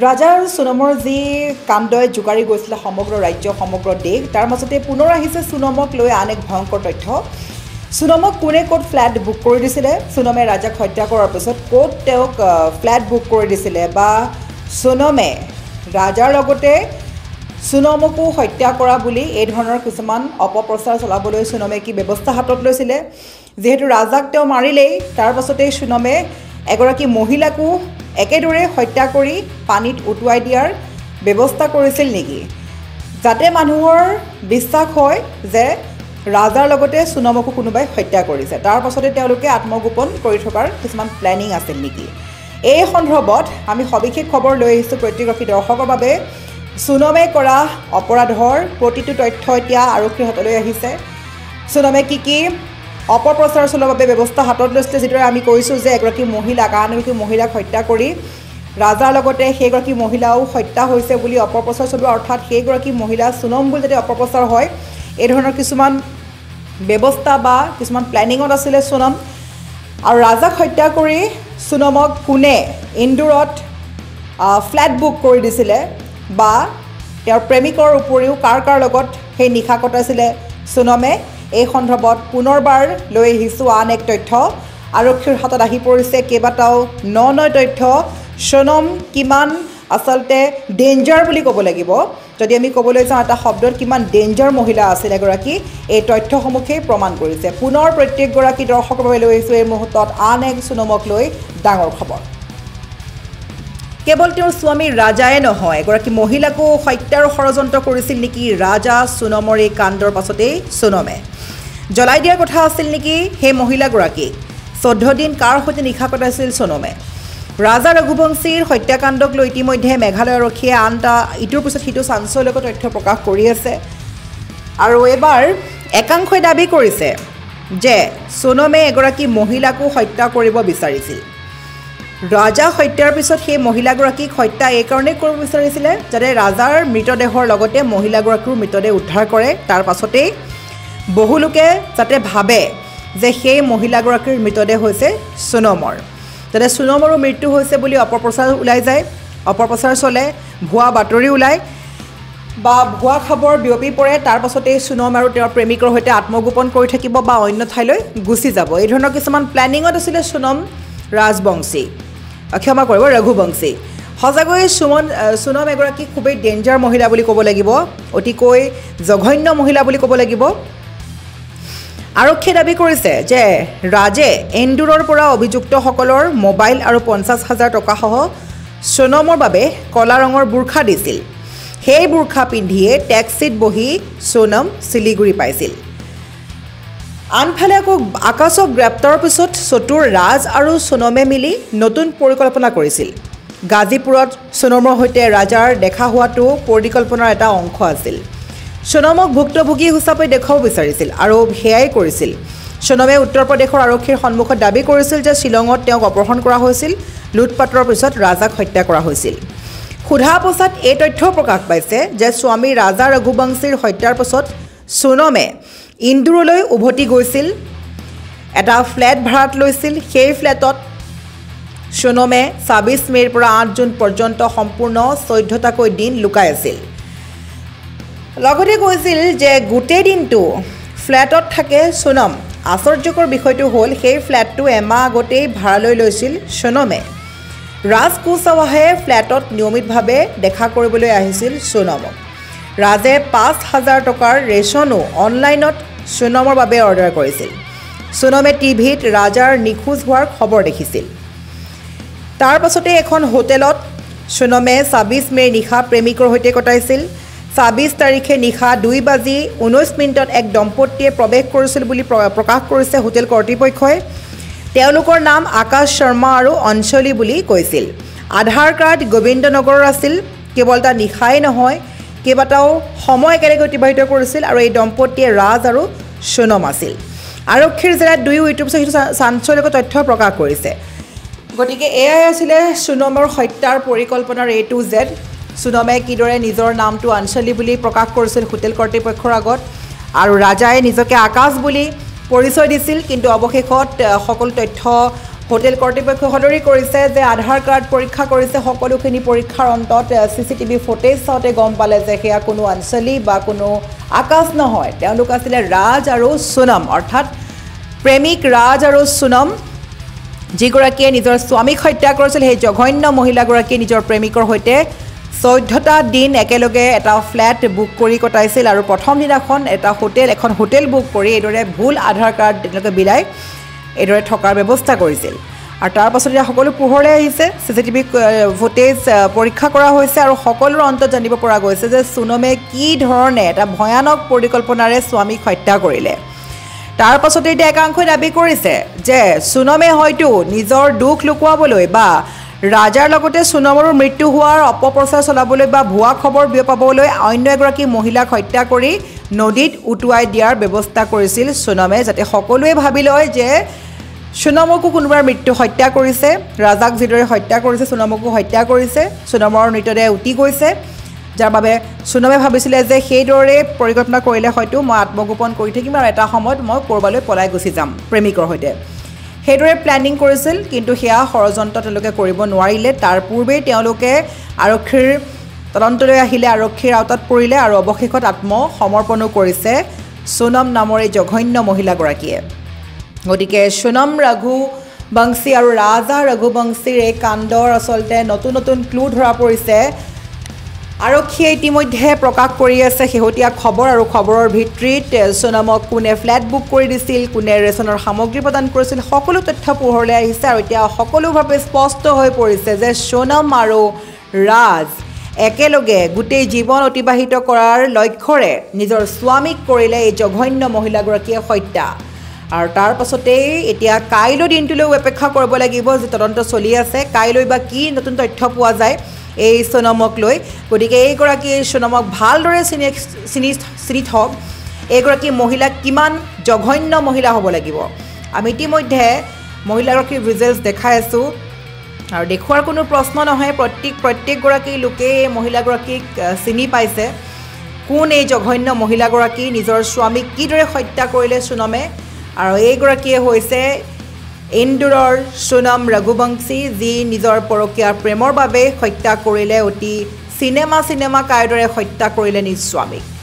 ৰাজা আৰু সোণমৰ যি কাণ্ডই জোকাৰি গৈছিলে সমগ্ৰ ৰাজ্য সমগ্ৰ দেশ তাৰ মাজতে পুনৰ আহিছে সোণমক লৈ আন এক ভয়ংকৰ তথ্য সোণমক কোনে ক'ত ফ্ল্যাট বুক কৰি দিছিলে সোণমে ৰাজাক হত্যা কৰাৰ পিছত ক'ত তেওঁক ফ্ল্যাট বুক কৰি দিছিলে বা সোণমে ৰাজাৰ লগতে সোণমকো হত্যা কৰা বুলি এই ধৰণৰ কিছুমান অপপ্ৰচাৰ চলাবলৈ সোণমে কি ব্যৱস্থা হাতত লৈছিলে যেহেতু ৰাজাক তেওঁ মাৰিলেই তাৰ পাছতে সোণমে এগৰাকী মহিলাকো একেদৰে হত্যা কৰি পানীত উটুৱাই দিয়াৰ ব্যৱস্থা কৰিছিল নেকি যাতে মানুহৰ বিশ্বাস হয় যে ৰাজাৰ লগতে সোণমকো কোনোবাই হত্যা কৰিছে তাৰ পাছতে তেওঁলোকে আত্মগোপন কৰি থকাৰ কিছুমান প্লেনিং আছিল নেকি এই সন্দৰ্ভত আমি সবিশেষ খবৰ লৈ আহিছোঁ প্ৰত্যেকগৰাকী দৰ্শকৰ বাবে সোণমে কৰা অপৰাধৰ প্ৰতিটো তথ্য এতিয়া আৰক্ষীৰ হাতলৈ আহিছে সোণমে কি অপপ্ৰচাৰ চলোৱাৰ বাবে ব্যৱস্থা হাতত লৈছিলে যিদৰে আমি কৈছোঁ যে এগৰাকী মহিলাক আন এগৰাকী মহিলাক হত্যা কৰি ৰাজাৰ লগতে সেইগৰাকী মহিলাও হত্যা হৈছে বুলি অপপ্ৰচাৰ চলোৱা অৰ্থাৎ সেইগৰাকী মহিলা সোণম বুলি যদি অপপ্ৰচাৰ হয় এই ধৰণৰ কিছুমান ব্যৱস্থা বা কিছুমান প্লেনিঙত আছিলে সোণম আৰু ৰাজাক হত্যা কৰি সোণমক কোনে ইন্দোৰত ফ্ল্যাট বুক কৰি দিছিলে বা তেওঁৰ প্ৰেমিকৰ উপৰিও কাৰ লগত সেই নিশা কটাইছিলে সোণমে এই সন্দৰ্ভত পুনৰবাৰ লৈ আহিছোঁ আন এক তথ্য আৰক্ষীৰ হাতত আহি পৰিছে কেইবাটাও ন তথ্য সোণম কিমান আচলতে ডেঞ্জাৰ বুলি ক'ব লাগিব যদি আমি ক'বলৈ যাওঁ এটা শব্দত কিমান ডেঞ্জাৰ মহিলা আছিল এগৰাকী এই তথ্যসমূহেই প্ৰমাণ কৰিছে পুনৰ প্ৰত্যেকগৰাকী দৰ্শকৰ বাবে লৈ আহিছোঁ এই মুহূৰ্তত আন এক সোণমক লৈ ডাঙৰ খবৰ কেৱল তেওঁৰ স্বামী ৰাজাই নহয় এগৰাকী মহিলাকো হত্যাৰ ষড়যন্ত্ৰ কৰিছিল নেকি ৰাজা সোণমৰ এই কাণ্ডৰ পাছতেই সোণমে জ্বলাই দিয়াৰ কথা আছিল নেকি সেই মহিলাগৰাকী 14 দিন কাৰ সৈতে নিশা কটাইছিল সোণমে ৰাজা ৰঘুবংশীৰ হত্যাকাণ্ডক লৈ ইতিমধ্যে মেঘালয় আৰক্ষীয়ে আনটা ইটোৰ পিছত সিটো চাঞ্চল্যকৰ তথ্য প্ৰকাশ কৰি আছে আৰু এবাৰ একাংশই দাবী কৰিছে যে সোণমে এগৰাকী মহিলাকো হত্যা কৰিব বিচাৰিছিল ৰাজা হত্যাৰ পিছত সেই মহিলাগৰাকীক হত্যা এই কাৰণে কৰিব বিচাৰিছিলে যাতে ৰাজাৰ মৃতদেহৰ লগতে মহিলাগৰাকীৰ মৃতদেহ উদ্ধাৰ কৰে তাৰ পাছতেই বহু লোকে যাতে ভাবে যে সেই মহিলাগৰাকীৰ মৃতদেহ হৈছে সোণমৰ যাতে সোণমৰো মৃত্যু হৈছে বুলি অপপ্ৰচাৰ ওলাই যায় অপপ্ৰচাৰ চলে ভুৱা বাতৰি ওলায় বা ভুৱা খবৰ বিয়পি পৰে তাৰ পাছতেই সোণম আৰু তেওঁৰ প্ৰেমিকৰ সৈতে আত্মগোপন কৰি থাকিব বা অন্য ঠাইলৈ গুচি যাব এই ধৰণৰ কিছুমান প্লেনিঙত আছিলে সোণম ৰাজবংশী ক্ষমা কৰিব ৰঘুবংশী সজাগৈ সোণম এগৰাকী খুবেই ডেঞ্জাৰ মহিলা বুলি ক'ব লাগিব অতিকৈ জঘন্য মহিলা বুলি ক'ব লাগিব আৰক্ষীয়ে দাবী কৰিছে যে ৰাজে এন্দুৰৰ পৰা অভিযুক্তসকলৰ মোবাইল আৰু 50,000 টকাসহ সোণমৰ বাবে কলা ৰঙৰ বুৰ্খা দিছিল সেই বুৰ্খা পিন্ধিয়ে টেক্সিত বহি সোণম শিলিগুৰি পাইছিল আনফালে আকৌ আকাশক গ্ৰেপ্তাৰৰ পিছত চতুৰ ৰাজ আৰু সোণমে মিলি নতুন পৰিকল্পনা কৰিছিল গাজীপুৰত সোণমৰ সৈতে ৰাজাৰ দেখা হোৱাটো পৰিকল্পনাৰ এটা অংশ আছিল সোণমক ভুক্তভোগী হিচাপে দেখাব বিচাৰিছিল আৰু সেয়াই কৰিছিল সোণমে উত্তৰ প্ৰদেশৰ আৰক্ষীৰ সন্মুখত দাবী কৰিছিল যে শ্বিলঙত তেওঁক অপহৰণ কৰা হৈছিল লুটপাটৰ পিছত ৰাজাক হত্যা কৰা হৈছিল সোধা পোছাত এই তথ্যও প্ৰকাশ পাইছে যে স্বামী ৰাজা ৰঘুবংশীৰ হত্যাৰ পিছত সোণমে ইন্দোৰলৈ উভতি গৈছিল এটা ফ্ল্যাট ভাড়াত লৈছিল সেই ফ্ল্যাটত সোণমে 26 মে'ৰ পৰা 8 জুন পৰ্যন্ত সম্পূৰ্ণ 14টাকৈ দিন লুকাই আছিল লগতে কৈছিল যে গোটেই দিনটো ফ্ল্যাটত থাকে সোণম আশ্চৰ্যকৰ বিষয়টো হ'ল সেই ফ্ল্যাটটো এমাহ আগতেই ভাড়ালৈ লৈছিল সোণমে ৰাজ কুশৱাহে ফ্ল্যাটত নিয়মিতভাৱে দেখা কৰিবলৈ আহিছিল সোণমক ৰাজে 5,000 টকাৰ ৰেচনো অনলাইনত সোণমৰ বাবে অৰ্ডাৰ কৰিছিল সোণমে টিভিত ৰাজাৰ নিখোজ হোৱাৰ খবৰ দেখিছিল তাৰ পাছতে এখন হোটেলত সোণমে 26 মে'ৰ নিশা প্ৰেমিকৰ সৈতে কটাইছিল 26 তাৰিখে নিশা 2:19 এক দম্পতীয়ে প্ৰৱেশ কৰিছিল বুলি প্ৰকাশ কৰিছে হোটেল কৰ্তৃপক্ষই তেওঁলোকৰ নাম আকাশ শৰ্মা আৰু অঞ্চলী বুলি কৈছিল আধাৰ কাৰ্ড গোবিন্দনগৰৰ আছিল কেৱল এটা নিশাই নহয় কেইবাটাও সময় একেলগে অতিবাহিত কৰিছিল আৰু এই দম্পতীয়ে ৰাজ আৰু সোণম আছিল আৰক্ষীৰ জেৰাত দুয়ো ইউটিউব চাঞ্চল্যকৰ তথ্য প্ৰকাশ কৰিছে গতিকে এয়াই আছিলে সোণমৰ হত্যাৰ পৰিকল্পনাৰ A to Z সোণমে কিদৰে নিজৰ নামটো অঞ্চলী বুলি প্ৰকাশ কৰিছিল হোটেল কৰ্তৃপক্ষৰ আগত আৰু ৰাজাই নিজকে আকাশ বুলি পৰিচয় দিছিল কিন্তু অৱশেষত সকলো তথ্য হোটেল কৰ্তৃপক্ষই সদৰি কৰিছে যে আধাৰ কাৰ্ড পৰীক্ষা কৰিছে সকলোখিনি পৰীক্ষাৰ অন্তত চিচিটিভি ফুটেজ চাওঁতে গম পালে যে সেয়া কোনো অঞ্চলী বা কোনো আকাশ নহয় তেওঁলোক আছিলে ৰাজ আৰু সোনম অৰ্থাৎ প্ৰেমিক ৰাজ আৰু সোনম যিগৰাকীয়ে নিজৰ স্বামীক হত্যা কৰিছিল সেই জঘন্য মহিলাগৰাকীয়ে নিজৰ প্ৰেমিকৰ সৈতে 14টা দিন একেলগে এটা ফ্ল্যাট বুক কৰি কটাইছিল আৰু প্ৰথম দিনাখন এখন হোটেল বুক কৰি এইদৰে ভুল আধাৰ কাৰ্ড তেওঁলোকে বিলাই এইদৰে থকাৰ ব্যৱস্থা কৰিছিল আৰু তাৰ পাছত এতিয়া সকলো পোহৰলৈ আহিছে চিচিটিভি ফুটেজ পৰীক্ষা কৰা হৈছে আৰু সকলোৰ অন্তত জানিব পৰা গৈছে যে সোনমে কি ধৰণে এটা ভয়ানক পৰিকল্পনাৰে স্বামীক হত্যা কৰিলে তাৰ পাছতে এতিয়া একাংশই দাবী কৰিছে যে সোনমে হয়তো নিজৰ দুখ লুকুৱাবলৈ বা ৰাজাৰ লগতে সোনমৰো মৃত্যু হোৱাৰ অপপ্ৰচাৰ চলাবলৈ বা ভুৱা খবৰ বিয়পাবলৈ অন্য এগৰাকী মহিলাক হত্যা কৰি নদীত উটুৱাই দিয়াৰ ব্যৱস্থা কৰিছিল সোনমে যাতে সকলোৱে ভাবি লয় যে সোনমকো কোনোবাৰ মৃত্যু হত্যা কৰিছে ৰাজাক যিদৰে হত্যা কৰিছে সোনমকো হত্যা কৰিছে সোনমৰ মৃতদেহ উটি গৈছে যাৰ বাবে সোনমে ভাবিছিলে যে সেইদৰে পৰিকল্পনা কৰিলে হয়তো মই আত্মগোপন কৰি থাকিম আৰু এটা সময়ত মই ক'ৰবালৈ পলাই গুচি যাম প্ৰেমিকৰ সৈতে সেইদৰে প্লেনিং কৰিছিল কিন্তু সেয়া ষড়যন্ত্ৰ তেওঁলোকে কৰিব নোৱাৰিলে তাৰ পূৰ্বেই তেওঁলোকে আৰক্ষীৰ তদন্তলৈ আহিলে আৰক্ষীৰ আওতাত পৰিলে আৰু অৱশেষত আত্মসমৰ্পণো কৰিছে সোনম নামৰ এই জঘন্য মহিলাগৰাকীয়ে গতিকে সোনম ৰঘুবংশী আৰু ৰাজা ৰঘুবংশীৰ এই কাণ্ডৰ আচলতে নতুন নতুন ক্লু ধৰা পৰিছে আৰক্ষীয়ে ইতিমধ্যে প্ৰকাশ কৰি আছে শেহতীয়া খবৰ আৰু খবৰৰ ভিত্তিত সোনমক কোনে ফ্ল্যাট বুক কৰি দিছিল কোনে ৰেচনৰ সামগ্ৰী প্ৰদান কৰিছিল সকলো তথ্য পোহৰলৈ আহিছে আৰু এতিয়া সকলোভাৱে স্পষ্ট হৈ পৰিছে যে সোনম আৰু ৰাজ একেলগে গোটেই জীৱন অতিবাহিত কৰাৰ লক্ষ্যৰে নিজৰ স্বামীক কৰিলে এই জঘন্য মহিলাগৰাকীয়ে হত্যা আৰু তাৰ পাছতেই এতিয়া কাইলৈ দিনটোলৈ অপেক্ষা কৰিব লাগিব যে তদন্ত চলি আছে কাইলৈ বা কি নতুন তথ্য পোৱা যায় এই সোনমক লৈ গতিকে এইগৰাকী সোনমক ভালদৰে চিনি থওক এইগৰাকী মহিলা কিমান জঘন্য মহিলা হ'ব লাগিব আমি ইতিমধ্যে মহিলাগৰাকীৰ ভিজুৱেলছ দেখাই আছোঁ আৰু দেখুৱাৰ কোনো প্ৰশ্ন নহয় প্ৰত্যেকগৰাকী লোকে এই মহিলাগৰাকীক চিনি পাইছে কোন এই জঘন্য মহিলাগৰাকী নিজৰ স্বামীক কিদৰে হত্যা কৰিলে সোনমে আৰু এইগৰাকীয়ে হৈছে ইন্দোৰৰ সোনম ৰঘুবংশী যি নিজৰ পৰকীয়া প্ৰেমৰ বাবে হত্যা কৰিলে অতি চিনেমা কায়দৰে হত্যা কৰিলে নিজ স্বামীক